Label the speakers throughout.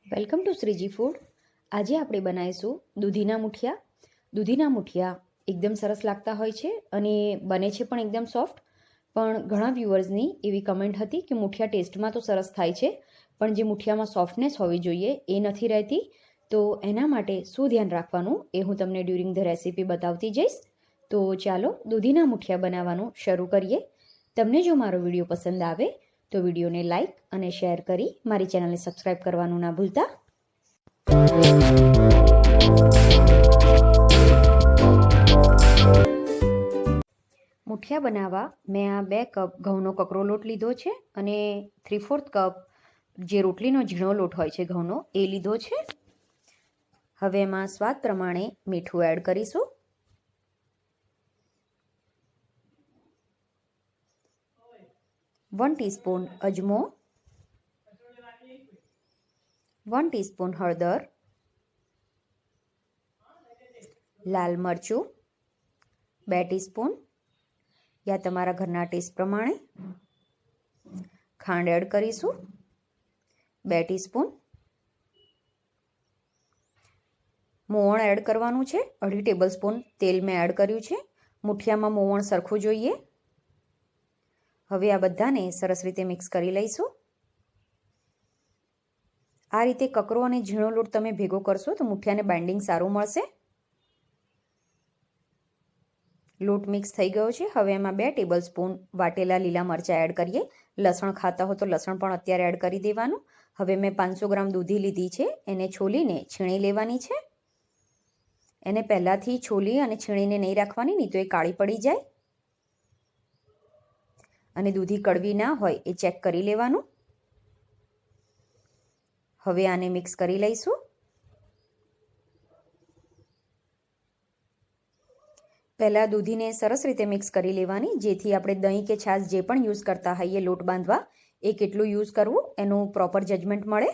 Speaker 1: Welcome to Shriji food. આજે આપણે બનાવીશું દૂધીના મુઠિયા. દૂધીના મુઠિયા એકદમ સરસ લાગતા હોય છે અને બને છે પણ એકદમ સોફ્ટ. પણ ઘણા વ્યુઅર્સની એવી કમેન્ટ હતી કે મુઠિયા ટેસ્ટમાં તો સરસ થાય છે, પણ જે મુઠિયામાં સોફ્ટનેસ હોવી જોઈએ એ નથી રહેતી. તો એના માટે શું ધ્યાન રાખવાનું એ હું તમને ડ્યુરિંગ ધ રેસીપી બતાવતી જઈશ. તો ચાલો દૂધીના મુઠિયા બનાવવાનું શરૂ કરીએ. તમને જો મારો વિડીયો પસંદ આવે તો વિડીયોને લાઇક અને શેર કરી મારી ચેનલને સબસ્ક્રાઈબ કરવાનું ના ભૂલતા. મુઠિયા બનાવવા મેં આ 2 કપ ઘઉંનો કકરો લોટ લીધો છે અને 3/4 કપ જે રોટલીનો ઝીણો લોટ હોય છે ઘઉંનો એ લીધો છે. હવે એમાં સ્વાદ પ્રમાણે મીઠું એડ કરીશું. વન ટીસ્પૂન અજમો, 1 ટીસ્પૂન હળદર, લાલ મરચું 2 ટીસ્પૂન યા તમારા ઘરના ટેસ્ટ પ્રમાણે, ખાંડ એડ કરીશું 2 ટીસ્પૂન, મોવણ એડ કરવાનું છે 2.5 ટેબલસ્પૂન તેલ મેં એડ કર્યું છે. મુઠિયામાં મોવણ સરખું જોઈએ. હવે આ બધાને સરસ રીતે મિક્સ કરી લઈશું. આ રીતે કકરો અને ઝીણો લોટ તમે ભેગો કરશો તો મુઠિયાને બાઇન્ડિંગ સારું મળશે. લોટ મિક્સ થઈ ગયો છે. હવે એમાં 2 ટેબલસ્પૂન વાટેલા લીલા મરચાં એડ કરીએ. લસણ ખાતા હો તો લસણ પણ અત્યારે એડ કરી દેવાનું. હવે મેં 500 ગ્રામ દૂધી લીધી છે, એને છોલીને છીણી લેવાની છે. એને પહેલાંથી છોલી અને છીણીને નહીં રાખવાની, નહીં તો એ કાળી પડી જાય. અને દૂધી કડવી ના હોય એ ચેક કરી લેવાનું. હવે આને મિક્સ કરી લઈશું. પહેલાં દૂધીને સરસ રીતે મિક્સ કરી લેવાની, જેથી આપણે દહીં કે છાશ જે પણ યુઝ કરતા હોઈએ લોટ બાંધવા એ કેટલું યુઝ કરવું એનું પ્રોપર જજમેન્ટ મળે.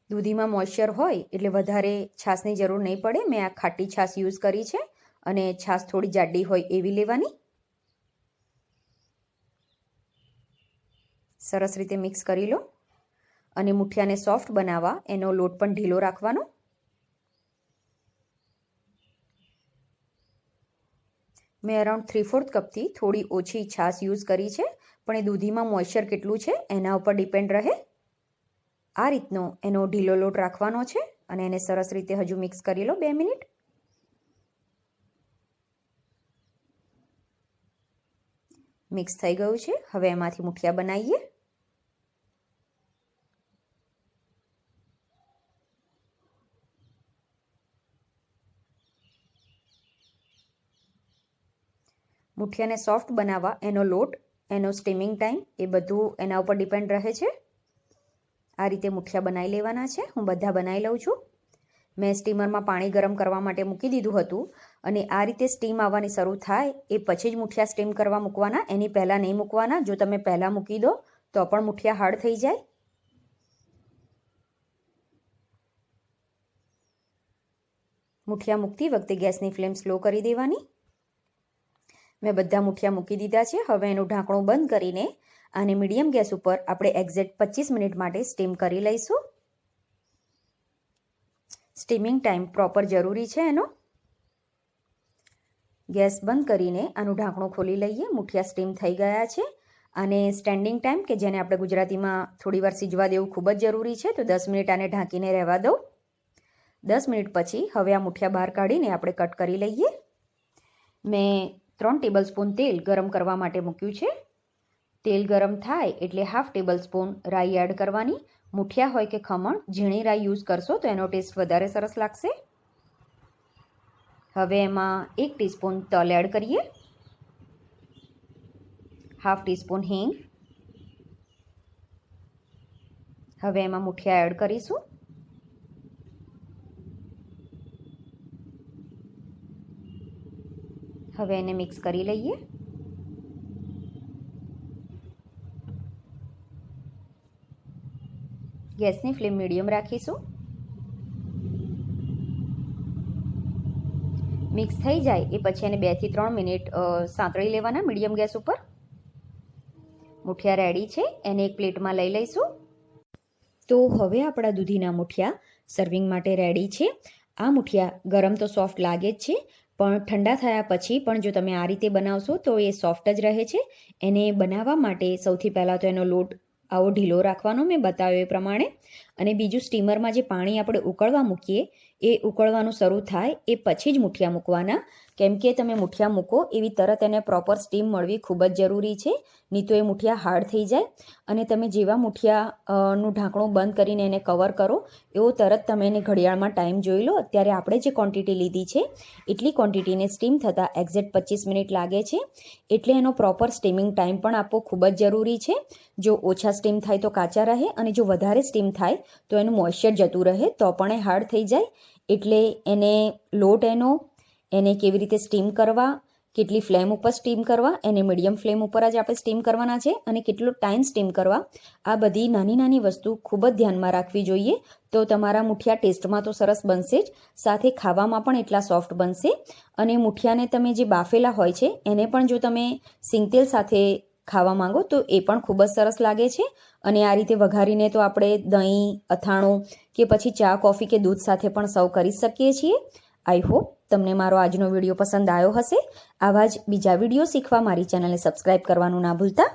Speaker 1: દૂધીમાં મોઇશ્ચર હોય એટલે વધારે છાશની જરૂર નહીં પડે. મેં આ ખાટી છાશ યુઝ કરી છે અને છાશ થોડી જાડી હોય એવી લેવાની. સરસ રીતે મિક્સ કરી લો અને મુઠિયાને સોફ્ટ બનાવવા એનો લોટ પણ ઢીલો રાખવાનો. મેં અરાઉન્ડ 3/4 કપથી થોડી ઓછી છાશ યુઝ કરી છે, પણ એ દૂધીમાં મોઇશ્ચર કેટલું છે એના ઉપર ડિપેન્ડ રહે. આ રીતનો એનો ઢીલો લોટ રાખવાનો છે અને એને સરસ રીતે હજુ મિક્સ કરી લો 2 મિનિટ. મિક્સ થઈ ગયું છે. હવે એમાંથી મુઠિયા બનાવીએ. મુઠિયાને સોફ્ટ બનાવવા એનો લોટ, એનો સ્ટીમિંગ ટાઈમ એ બધું એના ઉપર ડિપેન્ડ રહે છે. આ રીતે મુઠિયા બનાવી લેવાના છે. હું બધા બનાવી લઉં છું. મેં સ્ટીમરમાં પાણી ગરમ કરવા માટે મૂકી દીધું હતું અને આ રીતે સ્ટીમ આવવાની શરૂ થાય એ પછી જ મુઠિયા સ્ટીમ કરવા મૂકવાના, એની પહેલાં નહીં મૂકવાના. જો તમે પહેલાં મૂકી દો તો પણ મુઠિયા હાર્ડ થઈ જાય. મુઠિયા મૂકતી વખતે ગેસની ફ્લેમ સ્લો કરી દેવાની. મેં બધા મુઠિયા મૂકી દીધા છે. હવે એનું ઢાંકણું બંધ કરીને આને મીડિયમ ગેસ ઉપર આપણે એક્ઝેક્ટ 25 મિનિટ માટે સ્ટીમ કરી લઈશું. સ્ટીમિંગ ટાઈમ પ્રોપર જરૂરી છે એનો. ગેસ બંધ કરીને આનું ઢાંકણું ખોલી લઈએ. મુઠિયા સ્ટીમ થઈ ગયા છે. અને સ્ટેન્ડિંગ ટાઈમ કે જેને આપણે ગુજરાતીમાં થોડીવાર સિજવા દેવું ખૂબ જ જરૂરી છે, તો 10 મિનિટ આને ઢાંકીને રહેવા દો. 10 મિનિટ પછી હવે આ મુઠિયા બહાર કાઢીને આપણે કટ કરી લઈએ. મેં 3 ટેબલસ્પૂન તેલ ગરમ કરવા માટે મૂક્યું છે. તેલ ગરમ થાય એટલે 1/2 ટેબલસ્પૂન રાઈ એડ કરવાની. મુઠિયા હોય કે ખમણ, ઝીણી રાઈ યુઝ કરશો તો એનો ટેસ્ટ વધારે સરસ લાગશે. હવે એમાં 1 ટીસ્પૂન તલ એડ કરીએ, 1/2 ટીસ્પૂન હિંગ. હવે એમાં મુઠિયા એડ કરીશું. હવે એને મિક્સ કરી લઈએ. ગેસની ફ્લેમ મીડિયમ રાખીશું. મિક્સ થઈ જાય એ પછી એને 2 થી 3 મિનિટ સાંતળી લેવાના મીડિયમ ગેસ ઉપર. મુઠિયા રેડી છે. એને એક પ્લેટમાં લઈ લઈશું. તો હવે આપણા દૂધીના મુઠિયા સર્વિંગ માટે રેડી છે. આ મુઠિયા ગરમ તો સોફ્ટ લાગે જ છે, પણ ઠંડા થયા પછી પણ જો તમે આ રીતે બનાવશો તો એ સોફ્ટ જ રહે છે. એને બનાવવા માટે સૌથી પહેલાં તો એનો લોટ આવો ઢીલો રાખવાનો મેં બતાવ્યો એ પ્રમાણે. અને બીજું, સ્ટીમરમાં જે પાણી આપણે ઉકળવા મૂકીએ એ ઉકળવાનું શરૂ થાય એ પછી જ મુઠિયા મૂકવાના. કેમ કે તમે મુઠિયા મૂકો એવી તરત એને પ્રોપર સ્ટીમ મળવી ખૂબ જ જરૂરી છે, નહીં તો એ મુઠિયા હાર્ડ થઈ જાય. અને તમે જેવા મુઠિયા નું ઢાંકણું બંધ કરીને એને કવર કરો એવો તરત તમે એને ઘડિયાળમાં ટાઈમ જોઈ લો. અત્યારે આપણે જે ક્વોન્ટિટી લીધી છે એટલી ક્વોન્ટિટીને સ્ટીમ થતાં એક્ઝેક્ટ 25 મિનિટ લાગે છે. એટલે એનો પ્રોપર સ્ટીમિંગ ટાઈમ પણ આપવો ખૂબ જ જરૂરી છે. જો ઓછા સ્ટીમ થાય તો કાચા રહે, અને જો વધારે સ્ટીમ થાય તો એનું મોઇશ્ચર જતું રહે, તો પણ એ હાર્ડ થઈ જાય. એટલે એને લોટ એને કેવી રીતે સ્ટીમ કરવા, કેટલી ફ્લેમ ઉપર સ્ટીમ કરવા, એને મીડિયમ ફ્લેમ ઉપર જ આપણે સ્ટીમ કરવાના છે, અને કેટલો ટાઈમ સ્ટીમ કરવા, આ બધી નાની નાની વસ્તુ ખૂબ જ ધ્યાનમાં રાખવી જોઈએ. તો તમારા મુઠિયા ટેસ્ટમાં તો સરસ બનશે જ, સાથે ખાવામાં પણ એટલા સોફ્ટ બનશે. અને મુઠિયાને તમે જે બાફેલા હોય છે એને પણ જો તમે સિંગતેલ સાથે ખાવા માંગો તો એ પણ ખૂબ જ સરસ લાગે છે. અને આ રીતે વઘારીને તો આપણે દહીં, અથાણું કે પછી ચા, કોફી કે દૂધ સાથે પણ સર્વ કરી શકીએ છીએ. આઈ હોપ તમને મારો આજનો વિડીયો પસંદ આવ્યો હશે. આવા જ બીજા વિડીયો શીખવા મારી ચેનલને સબસ્ક્રાઈબ કરવાનું ના ભૂલતા.